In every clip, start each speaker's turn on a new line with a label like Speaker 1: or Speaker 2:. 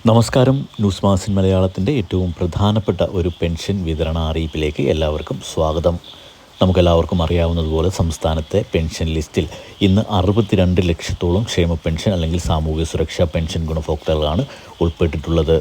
Speaker 1: നമസ്കാരം. ന്യൂസ് മാസിൻ മലയാളത്തിൻ്റെ ഏറ്റവും പ്രധാനപ്പെട്ട ഒരു പെൻഷൻ വിതരണ അറിയിപ്പിലേക്ക് എല്ലാവർക്കും സ്വാഗതം. നമുക്കെല്ലാവർക്കും അറിയാവുന്നതുപോലെ സംസ്ഥാനത്തെ പെൻഷൻ ലിസ്റ്റിൽ ഇന്ന് 62 ലക്ഷത്തോളം ക്ഷേമ പെൻഷൻ അല്ലെങ്കിൽ സാമൂഹ്യ സുരക്ഷാ പെൻഷൻ ഗുണഭോക്താക്കളാണ് ഉൾപ്പെട്ടിട്ടുള്ളത്.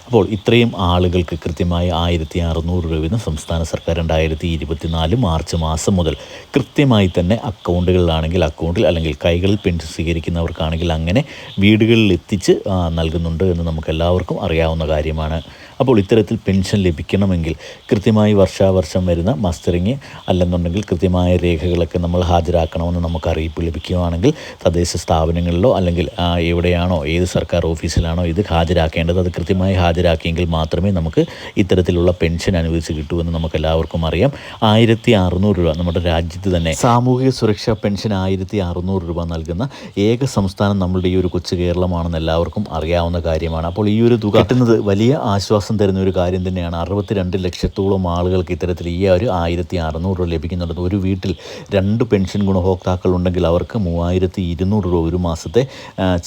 Speaker 1: അപ്പോൾ ഇത്രയും ആളുകൾക്ക് കൃത്യമായി 1600 രൂപ വീതം സംസ്ഥാന സർക്കാർ 2024 മാർച്ച് മാസം മുതൽ കൃത്യമായി തന്നെ അക്കൗണ്ടുകളിലാണെങ്കിൽ അക്കൗണ്ടിൽ അല്ലെങ്കിൽ കൈകളിൽ പെൻഷൻ സ്വീകരിക്കുന്നവർക്കാണെങ്കിൽ അങ്ങനെ വീടുകളിൽ എത്തിച്ച് നൽകുന്നുണ്ട് എന്ന് നമുക്കെല്ലാവർക്കും അറിയാവുന്ന കാര്യമാണ്. അപ്പോൾ ഇത്തരത്തിൽ പെൻഷൻ ലഭിക്കണമെങ്കിൽ കൃത്യമായി വർഷാവർഷം വരുന്ന മസ്റ്ററിങ് അല്ലെന്നുണ്ടെങ്കിൽ കൃത്യമായ രേഖകളൊക്കെ നമ്മൾ ഹാജരാക്കണമെന്ന് നമുക്ക് അറിയിപ്പ് ലഭിക്കുകയാണെങ്കിൽ തദ്ദേശ സ്ഥാപനങ്ങളിലോ അല്ലെങ്കിൽ എവിടെയാണോ ഏത് സർക്കാർ ഓഫീസിലാണോ ഇത് ഹാജരാക്കേണ്ടത് അത് കൃത്യമായി ഹാജരാക്കിയെങ്കിൽ മാത്രമേ നമുക്ക് ഇത്തരത്തിലുള്ള പെൻഷൻ അനുവദിച്ച് കിട്ടുമെന്ന് നമുക്ക് എല്ലാവർക്കും അറിയാം. 1600 രൂപ നമ്മുടെ രാജ്യത്ത് തന്നെ സാമൂഹിക സുരക്ഷാ പെൻഷൻ 1600 രൂപ നൽകുന്ന ഏക സംസ്ഥാനം നമ്മളുടെ ഈ ഒരു കൊച്ചു കേരളമാണെന്ന് എല്ലാവർക്കും അറിയാവുന്ന കാര്യമാണ്. അപ്പോൾ ഈ ഒരു തുക കിട്ടുന്നത് വലിയ ആശ്വാസം തരുന്ന ഒരു കാര്യം തന്നെയാണ്. 62 ലക്ഷത്തോളം ആളുകൾക്ക് ഇത്തരത്തിൽ ഈ ഒരു 1600 രൂപ ലഭിക്കുന്നുണ്ട്. ഒരു വീട്ടിൽ 2 പെൻഷൻ ഗുണഭോക്താക്കൾ ഉണ്ടെങ്കിൽ അവർക്ക് 3200 രൂപ ഒരു മാസത്തെ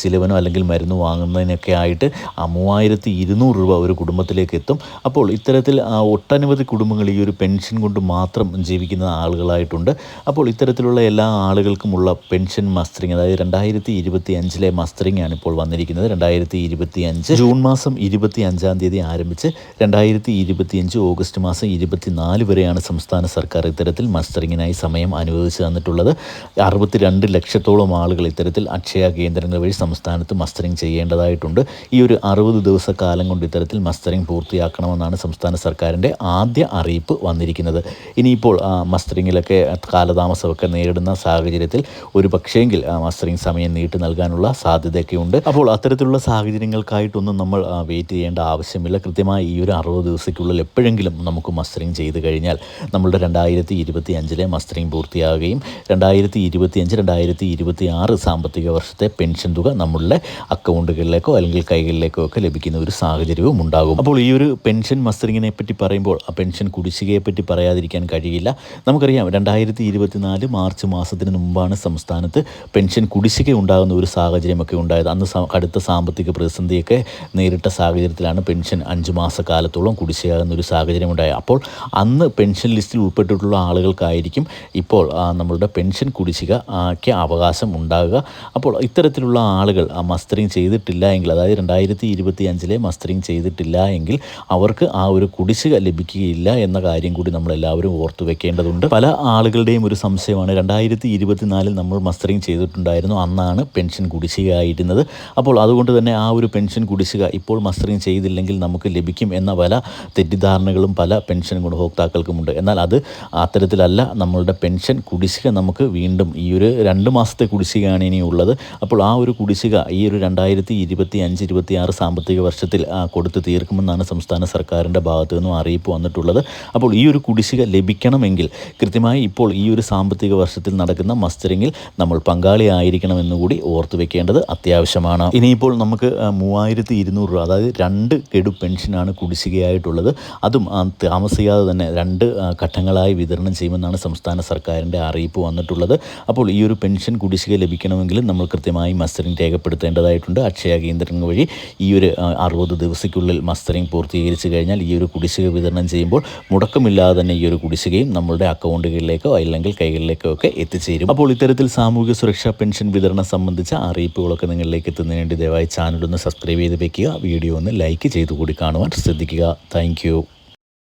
Speaker 1: ചിലവിനോ അല്ലെങ്കിൽ മരുന്ന് വാങ്ങുന്നതിനൊക്കെ ആയിട്ട് 3200 രൂപ ഒരു കുടുംബത്തിലേക്ക് എത്തും. അപ്പോൾ ഇത്തരത്തിൽ ഒട്ടനവധി കുടുംബങ്ങൾ ഈ ഒരു പെൻഷൻ കൊണ്ട് മാത്രം ജീവിക്കുന്ന ആളുകളായിട്ടുണ്ട്. അപ്പോൾ ഇത്തരത്തിലുള്ള എല്ലാ ആളുകൾക്കുമുള്ള പെൻഷൻ മസ്റ്ററിങ് അതായത് 2025 മസ്റ്ററിങ് ആണ് ഇപ്പോൾ വന്നിരിക്കുന്നത്. 2025 ജൂൺ മാസം 25-ാം തീയതി ആരംഭിച്ച് 2025 ഓഗസ്റ്റ് മാസം 24 വരെയാണ് സംസ്ഥാന സർക്കാർ ഇത്തരത്തിൽ മസ്റ്ററിങ്ങിനായി സമയം അനുവദിച്ചു തന്നിട്ടുള്ളത്. 62 ലക്ഷത്തോളം ആളുകൾ ഇത്തരത്തിൽ അക്ഷയ കേന്ദ്രങ്ങൾ വഴി സംസ്ഥാനത്ത് മസ്റ്ററിങ് ചെയ്യേണ്ടതായിട്ടുണ്ട്. ഈ ഒരു 60 ദിവസക്കാലം കൊണ്ട് ഇത്തരത്തിൽ മസ്റ്ററിങ് പൂർത്തിയാക്കണമെന്നാണ് സംസ്ഥാന സർക്കാരിൻ്റെ ആദ്യ അറിയിപ്പ് വന്നിരിക്കുന്നത്. ഇനിയിപ്പോൾ മസ്റ്ററിങ്ങിലൊക്കെ കാലതാമസമൊക്കെ നേരിടുന്ന സാഹചര്യത്തിൽ ഒരു പക്ഷേങ്കിൽ മസ്റ്ററിങ് സമയം നീട്ടി നൽകാനുള്ള സാധ്യതയൊക്കെ ഉണ്ട്. അപ്പോൾ അത്തരത്തിലുള്ള സാഹചര്യങ്ങൾക്കായിട്ടൊന്നും നമ്മൾ വെയിറ്റ് ചെയ്യേണ്ട ആവശ്യമില്ല. കൃത്യമായി ഈ ഒരു 60 ദിവസത്തിനുള്ളിൽ എപ്പോഴെങ്കിലും നമുക്ക് മസ്റ്ററിങ് ചെയ്ത് കഴിഞ്ഞാൽ നമ്മളുടെ 2025 മസ്റ്ററിങ് പൂർത്തിയാകുകയും 2025-2026 സാമ്പത്തിക വർഷത്തെ പെൻഷൻ തുക നമ്മളുടെ അക്കൗണ്ടുകളിലേക്കോ അല്ലെങ്കിൽ കൈകളിലേക്കോ ഒക്കെ ലഭിക്കുന്ന ഒരു സാഹചര്യവും ഉണ്ടാകും. അപ്പോൾ ഈ ഒരു പെൻഷൻ മസ്റ്ററിങ്ങിനെ പറ്റി പറയുമ്പോൾ ആ പെൻഷൻ കുടിശ്ശികയെ പറ്റി പറയാതിരിക്കാൻ കഴിയില്ല. നമുക്കറിയാം 2024 മാർച്ച് മാസത്തിന് മുമ്പാണ് സംസ്ഥാനത്ത് പെൻഷൻ കുടിശ്ശിക ഉണ്ടാകുന്ന ഒരു സാഹചര്യമൊക്കെ ഉണ്ടായത്. അന്ന് കടുത്ത സാമ്പത്തിക പ്രതിസന്ധിയൊക്കെ നേരിട്ട സാഹചര്യത്തിലാണ് പെൻഷൻ 5 മാസക്കാലത്തോളം കുടിശ്ശികയാകുന്ന ഒരു സാഹചര്യം ഉണ്ടായത്. അപ്പോൾ അന്ന് പെൻഷൻ ലിസ്റ്റിൽ ഉൾപ്പെട്ടിട്ടുള്ള ആളുകൾക്കായിരിക്കും ഇപ്പോൾ നമ്മളുടെ പെൻഷൻ കുടിശ്ശികയ്ക്ക് അവകാശം ഉണ്ടാകുക. അപ്പോൾ ഇത്തരത്തിലുള്ള ആളുകൾ മസ്റ്ററിങ് ചെയ്തിട്ടില്ല എങ്കിൽ അതായത് 2025 മസ്റ്ററിങ് ചെയ്തിട്ടില്ല എങ്കിൽ അവർക്ക് ആ ഒരു കുടിശ്ശിക ലഭിക്കുകയില്ല എന്ന കാര്യം കൂടി നമ്മളെല്ലാവരും ഓർത്തു വെക്കേണ്ടതുണ്ട്. പല ആളുകളുടെയും ഒരു സംശയമാണ് 2024 നമ്മൾ മസ്റ്ററിങ് ചെയ്തിട്ടുണ്ടായിരുന്നു, അന്നാണ് പെൻഷൻ കുടിശ്ശികയായിരുന്നത്. അപ്പോൾ അതുകൊണ്ട് തന്നെ ആ ഒരു പെൻഷൻ കുടിശ്ശിക ഇപ്പോൾ മസ്റ്ററിങ് ചെയ്തില്ലെങ്കിൽ നമുക്ക് ലഭിക്കും എന്ന പല തെറ്റിദ്ധാരണകളും പല പെൻഷൻ ഗുണഭോക്താക്കൾക്കുമുണ്ട്. എന്നാൽ അത് അത്തരത്തിലല്ല. നമ്മളുടെ പെൻഷൻ കുടിശ്ശിക നമുക്ക് വീണ്ടും ഈ ഒരു 2 മാസത്തെ കുടിശ്ശികയാണ് ഇനിയുള്ളത്. അപ്പോൾ ആ ഒരു കുടിശ്ശിക ഈ ഒരു 2025-26 സാമ്പത്തിക വർഷത്തിൽ കൊടുത്തു തീർക്കുമെന്നാണ് സംസ്ഥാന സർക്കാരിൻ്റെ ഭാഗത്തു നിന്നും അറിയിപ്പ് വന്നിട്ടുള്ളത്. അപ്പോൾ ഈ ഒരു കുടിശ്ശിക ലഭിക്കണമെങ്കിൽ കൃത്യമായി ഇപ്പോൾ ഈ ഒരു സാമ്പത്തിക വർഷത്തിൽ നടക്കുന്ന മസ്റ്ററിങ്ങിൽ നമ്മൾ പങ്കാളിയായിരിക്കണമെന്ന് കൂടി ഓർത്തു വെക്കേണ്ടത് അത്യാവശ്യമാണ്. ഇനിയിപ്പോൾ നമുക്ക് 3200 രൂപ അതായത് 2 ഗഡു പെൻഷനാണ് കുടിശ്ശികയായിട്ടുള്ളത്. അതും താമസിയാതെ തന്നെ 2 ഘട്ടങ്ങളായി വിതരണം ചെയ്യുമെന്നാണ് സംസ്ഥാന സർക്കാരിൻ്റെ അറിയിപ്പ് വന്നിട്ടുള്ളത്. അപ്പോൾ ഈ ഒരു പെൻഷൻ കുടിശ്ശിക ലഭിക്കണമെങ്കിൽ നമ്മൾ കൃത്യമായി മസ്റ്ററിങ് രേഖപ്പെടുത്തേണ്ടതായിട്ടുണ്ട്. അക്ഷയ കേന്ദ്രങ്ങൾ വഴി ഈ ഒരു 60 ദിവസത്തിനുള്ളിൽ മസ്റ്ററിങ് പൂർത്തീകരിച്ച് കഴിഞ്ഞാൽ ഈ ഒരു കുടിശ്ശിക വിതരണം ചെയ്യുമ്പോൾ മുടക്കമില്ലാതെ തന്നെ ഈ ഒരു കുടിശ്ശികയും നമ്മളുടെ അക്കൗണ്ടുകളിലേക്കോ അല്ലെങ്കിൽ കൈകളിലേക്കോ ഒക്കെ എത്തിച്ചേരും. അപ്പോൾ ഇത്തരത്തിൽ സാമൂഹിക സുരക്ഷാ പെൻഷൻ വിതരണം സംബന്ധിച്ച അറിയിപ്പുകളൊക്കെ നിങ്ങളിലേക്ക് എത്തുന്നതിന് വേണ്ടി ദയവായി ചാനൽ ഒന്ന് സബ്സ്ക്രൈബ് ചെയ്ത് വെക്കുക. വീഡിയോ ഒന്ന് ലൈക്ക് ചെയ്ത് കൂടി കാണുവാൻ ശ്രദ്ധിക്കുക. താങ്ക്